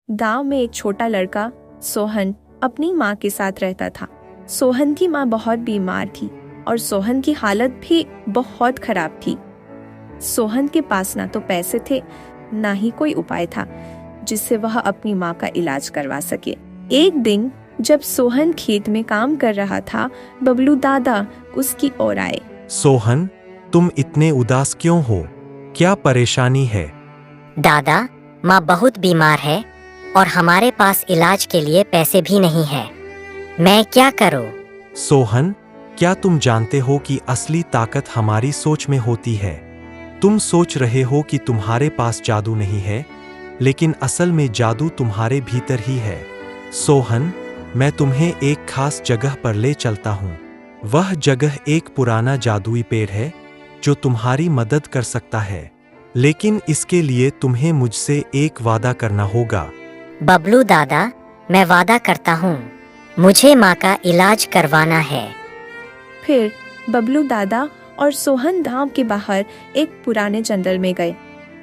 गांव में एक छोटा लड़का सोहन अपनी माँ के साथ रहता था। सोहन की माँ बहुत बीमार थी और सोहन की हालत भी बहुत खराब थी। सोहन के पास ना तो पैसे थे, ना ही कोई उपाय था जिससे वह अपनी माँ का इलाज करवा सके। एक दिन जब सोहन खेत में काम कर रहा था, बबलू दादा उसकी ओर आए। सोहन, तुम इतने उदास क्यों हो? क्या परेशानी है? दादा, माँ बहुत बीमार है और हमारे पास इलाज के लिए पैसे भी नहीं है। मैं क्या करूँ? सोहन, क्या तुम जानते हो कि असली ताकत हमारी सोच में होती है? तुम सोच रहे हो कि तुम्हारे पास जादू नहीं है, लेकिन असल में जादू तुम्हारे भीतर ही है। सोहन, मैं तुम्हें एक खास जगह पर ले चलता हूँ। वह जगह एक पुराना जादुई पेड़ है जो तुम्हारी मदद कर सकता है, लेकिन इसके लिए तुम्हें मुझसे एक वादा करना होगा। बबलू दादा, मैं वादा करता हूँ, मुझे माँ का इलाज करवाना है। फिर बबलू दादा और सोहन गांव के बाहर एक पुराने जंगल में गए।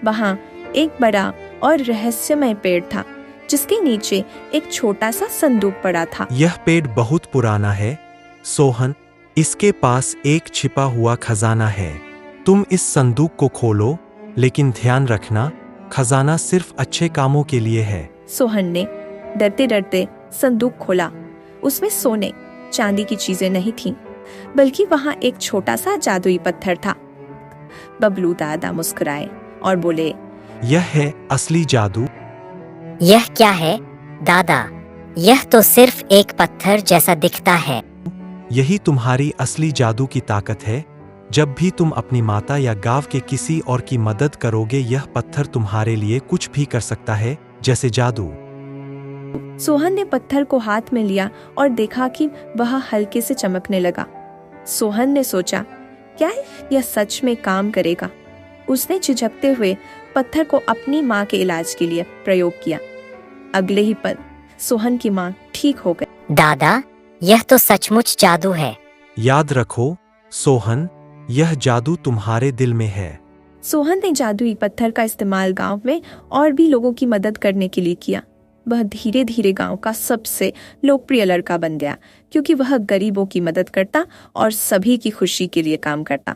वहां एक बड़ा और रहस्यमय पेड़ था जिसके नीचे एक छोटा सा संदूक पड़ा था। यह पेड़ बहुत पुराना है सोहन, इसके पास एक छिपा हुआ खजाना है। तुम इस संदूक को खोलो, लेकिन ध्यान रखना, खजाना सिर्फ अच्छे कामों के लिए है। सोहन ने डरते डरते संदूक खोला। उसमें सोने चांदी की चीजें नहीं थीं, बल्कि वहां एक छोटा सा जादुई पत्थर था। बबलू दादा मुस्कुराए और बोले, यह है असली जादू। यह क्या है दादा? यह तो सिर्फ एक पत्थर जैसा दिखता है। यही तुम्हारी असली जादू की ताकत है। जब भी तुम अपनी माता या गांव के किसी और की मदद करोगे, यह पत्थर तुम्हारे लिए कुछ भी कर सकता है, जैसे जादू। सोहन ने पत्थर को हाथ में लिया और देखा कि वह हल्के से चमकने लगा। सोहन ने सोचा, क्या यह सच में काम करेगा? उसने झिझकते हुए पत्थर को अपनी माँ के इलाज के लिए प्रयोग किया। अगले ही पल सोहन की माँ ठीक हो गई। दादा, यह तो सचमुच जादू है। याद रखो सोहन, यह जादू तुम्हारे दिल में है। सोहन ने जादुई पत्थर का इस्तेमाल गांव में और भी लोगों की मदद करने के लिए किया। वह धीरे धीरे गांव का सबसे लोकप्रिय लड़का बन गया, क्योंकि वह गरीबों की मदद करता और सभी की खुशी के लिए काम करता।